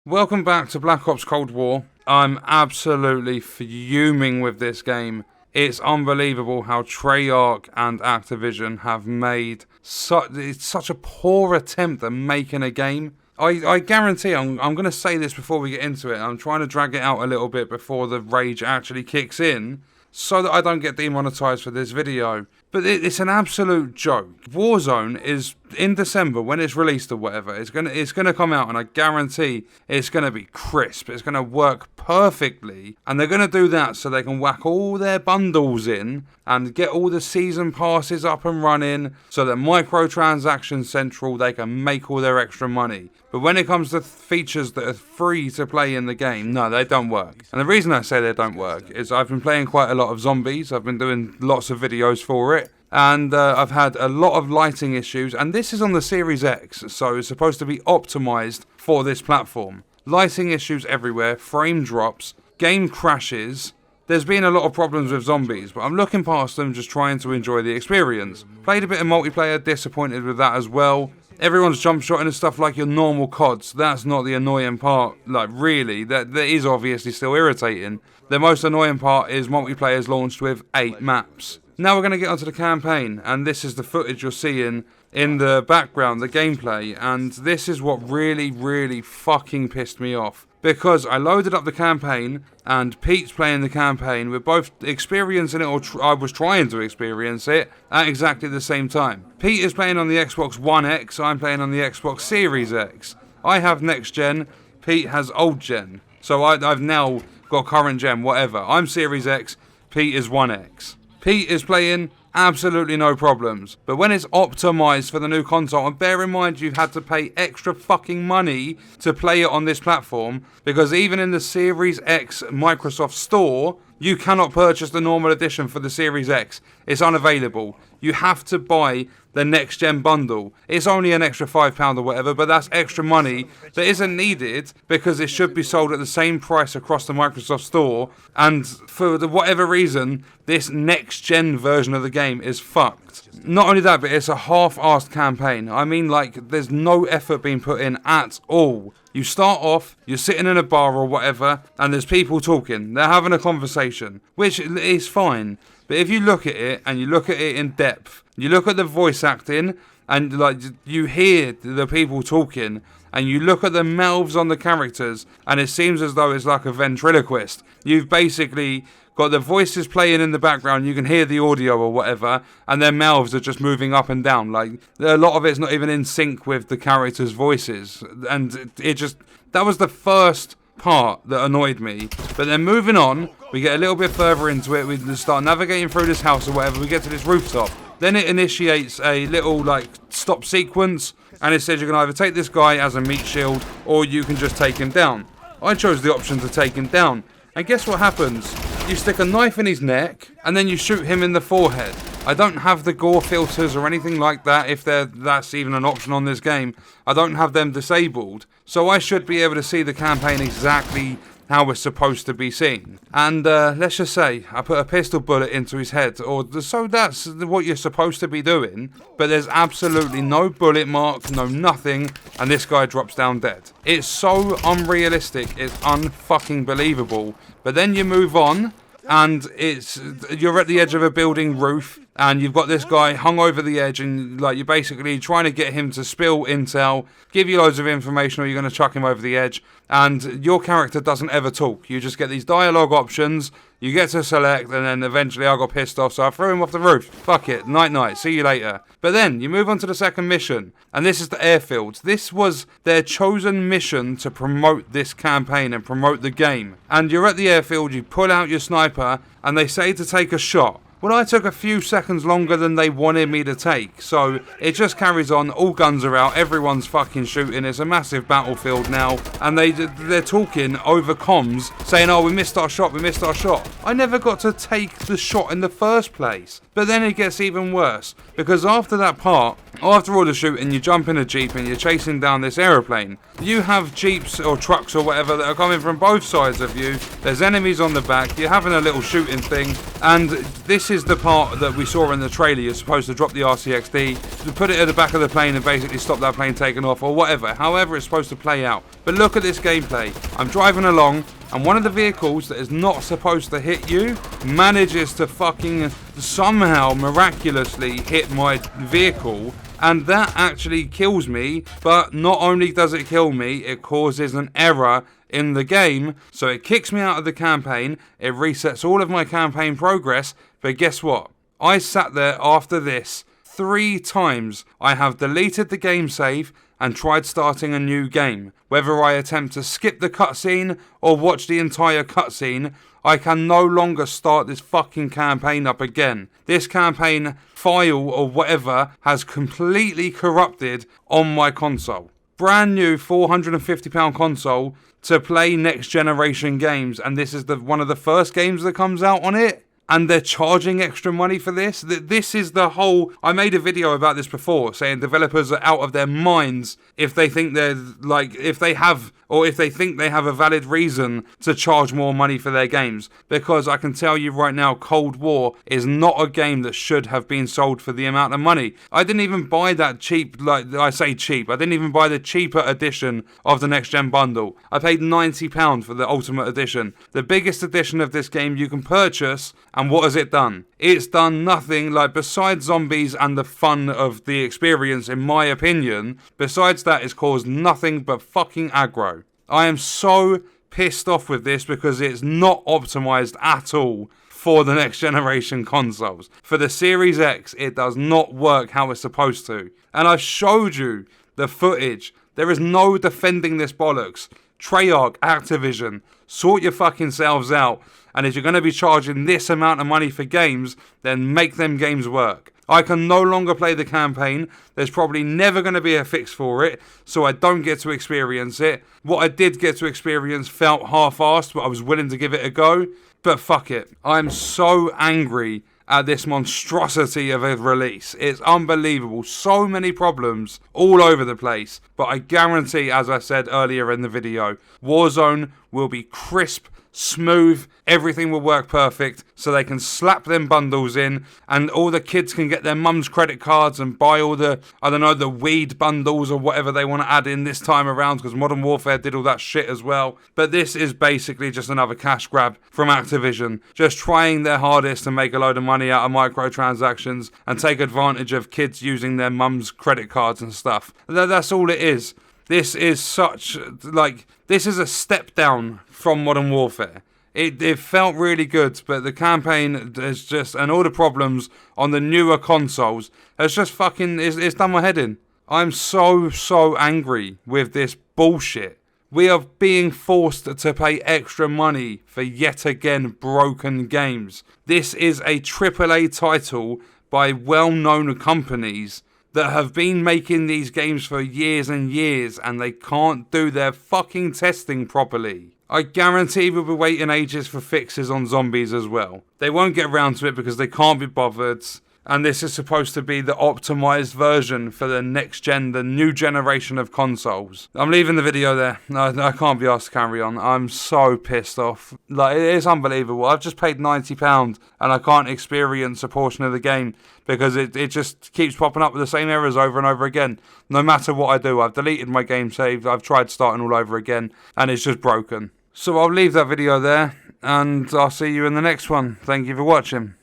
Welcome back to Black Ops Cold War. I'm absolutely fuming with this game. It's unbelievable how Treyarch and Activision have made such a poor attempt at making a game. I guarantee, I'm going to say this before we get into it, I'm trying to drag it out a little bit before the rage actually kicks in, so that I don't get demonetized for this video. But it's an absolute joke. Warzone is in December when it's released or whatever. It's gonna come out, and I guarantee it's gonna be crisp. It's gonna work perfectly, and they're gonna do that so they can whack all their bundles in and get all the season passes up and running, so that microtransaction central they can make all their extra money. But when it comes to features that are free to play in the game, no, they don't work. And the reason I say they don't work is I've been playing quite a lot of zombies. I've been doing lots of videos for it. And I've had a lot of lighting issues. And this is on the Series X, so it's supposed to be optimized for this platform. Lighting issues everywhere, frame drops, game crashes. There's been a lot of problems with zombies, but I'm looking past them, just trying to enjoy the experience. Played a bit of multiplayer, disappointed with that as well. Everyone's jump shotting and stuff like your normal CODs. That's not the annoying part. Like, really, that is obviously still irritating. The most annoying part is multiplayer's launched with 8 maps. Now we're going to get onto the campaign, and this is the footage you're seeing in the background, the gameplay, and this is what really fucking pissed me off. Because I loaded up the campaign, and Pete's playing the campaign. We're both experiencing it, or I was trying to experience it, at exactly the same time. Pete is playing on the Xbox One X, I'm playing on the Xbox Series X. I have next gen, Pete has old gen. So I've now got current gen, whatever. I'm Series X, Pete is One X. Pete is playing absolutely no problems. But when it's optimized for the new console, and bear in mind you've had to pay extra fucking money to play it on this platform, because even in the Series X Microsoft Store, you cannot purchase the normal edition for the Series X. It's unavailable. You have to buy the next gen bundle. It's only an extra £5 or whatever, but that's extra money that isn't needed because it should be sold at the same price across the Microsoft Store. And for whatever reason, this next gen version of the game is fucked. Not only that, but it's a half-assed campaign. I mean, like, there's no effort being put in at all. You start off, you're sitting in a bar or whatever, and there's people talking. They're having a conversation, which is fine. But if you look at it, and you look at it in depth, you look at the voice acting, and like you hear the people talking, and you look at the mouths on the characters, and it seems as though it's like a ventriloquist. You've basically got the voices playing in the background, you can hear the audio or whatever, and their mouths are just moving up and down. Like, a lot of it's not even in sync with the characters' voices. And that was the first part that annoyed me. But then moving on, we get a little bit further into it, we start navigating through this house or whatever, we get to this rooftop. Then it initiates a little, like, stop sequence, and it says you can either take this guy as a meat shield, or you can just take him down. I chose the option to take him down. And guess what happens? You stick a knife in his neck, and then you shoot him in the forehead. I don't have the gore filters or anything like that, if that's even an option on this game. I don't have them disabled. So I should be able to see the campaign exactly how it's supposed to be seen. And let's just say, I put a pistol bullet into his head, so that's what you're supposed to be doing, but there's absolutely no bullet mark, no nothing, and this guy drops down dead. It's so unrealistic, it's unfucking believable. But then you move on, and you're at the edge of a building roof, and you've got this guy hung over the edge, and like you're basically trying to get him to spill intel, give you loads of information, or you're going to chuck him over the edge, and your character doesn't ever talk. You just get these dialogue options, you get to select, and then eventually I got pissed off, so I threw him off the roof. Fuck it, night, see you later. But then you move on to the second mission, and this is the airfield. This was their chosen mission to promote this campaign and promote the game. And you're at the airfield, you pull out your sniper, and they say to take a shot. Well, I took a few seconds longer than they wanted me to take, so it just carries on, all guns are out, everyone's fucking shooting, it's a massive battlefield now, and they're talking over comms, saying, oh, we missed our shot. I never got to take the shot in the first place. But then it gets even worse, because after that part, After all the shooting, you jump in a jeep and you're chasing down this aeroplane. You have jeeps or trucks or whatever that are coming from both sides of you. There's enemies on the back. You're having a little shooting thing. And this is the part that we saw in the trailer. You're supposed to drop the RCXD, to put it at the back of the plane and basically stop that plane taking off or whatever. However it's supposed to play out. But look at this gameplay. I'm driving along, and one of the vehicles that is not supposed to hit you manages to fucking somehow miraculously hit my vehicle, and that actually kills me. But not only does it kill me, it causes an error in the game, so it kicks me out of the campaign, it resets all of my campaign progress. But guess what? I sat there after this 3 times. I have deleted the game save and tried starting a new game. Whether I attempt to skip the cutscene or watch the entire cutscene, I can no longer start this fucking campaign up again. This campaign file or whatever has completely corrupted on my console. Brand new £450 console to play next generation games, and this is one of the first games that comes out on it. And they're charging extra money for this. This is the whole... I made a video about this before, saying developers are out of their minds if they think they're like... if they think they have a valid reason to charge more money for their games. Because I can tell you right now, Cold War is not a game that should have been sold for the amount of money. I didn't even buy that cheap... like, I say cheap. I didn't even buy the cheaper edition of the Next Gen bundle. I paid £90 for the Ultimate Edition. The biggest edition of this game you can purchase... And what has it done? It's done nothing, like, besides zombies and the fun of the experience, in my opinion. Besides that, it's caused nothing but fucking aggro. I am so pissed off with this because it's not optimized at all for the next generation consoles. For the Series X, it does not work how it's supposed to. And I've showed you the footage. There is no defending this bollocks. Treyarch, Activision, sort your fucking selves out. And if you're going to be charging this amount of money for games, then make them games work. I can no longer play the campaign. There's probably never going to be a fix for it, so I don't get to experience it. What I did get to experience felt half-assed, but I was willing to give it a go. But fuck it. I'm so angry at this monstrosity of a release. It's unbelievable. So many problems all over the place. But I guarantee, as I said earlier in the video, Warzone will be crisp, smooth, everything will work perfect, so they can slap them bundles in, and all the kids can get their mum's credit cards and buy all the, I don't know, the weed bundles or whatever they want to add in this time around, because Modern Warfare did all that shit as well. But this is basically just another cash grab from Activision, just trying their hardest to make a load of money out of microtransactions and take advantage of kids using their mum's credit cards and stuff. That's all it is. This is such, like, this is a step down from Modern Warfare. It felt really good, but the campaign is just, and all the problems on the newer consoles, it's just fucking, it's done my head in. I'm so angry with this bullshit. We are being forced to pay extra money for yet again broken games. This is a AAA title by well-known companies that have been making these games for years and years, and they can't do their fucking testing properly. I guarantee we'll be waiting ages for fixes on zombies as well. They won't get around to it because they can't be bothered. And this is supposed to be the optimized version for the next gen, the new generation of consoles. I'm leaving the video there. I can't be asked to carry on. I'm so pissed off. Like, it is unbelievable. I've just paid £90 and I can't experience a portion of the game because it just keeps popping up with the same errors over and over again. No matter what I do, I've deleted my game save. I've tried starting all over again and it's just broken. So I'll leave that video there and I'll see you in the next one. Thank you for watching.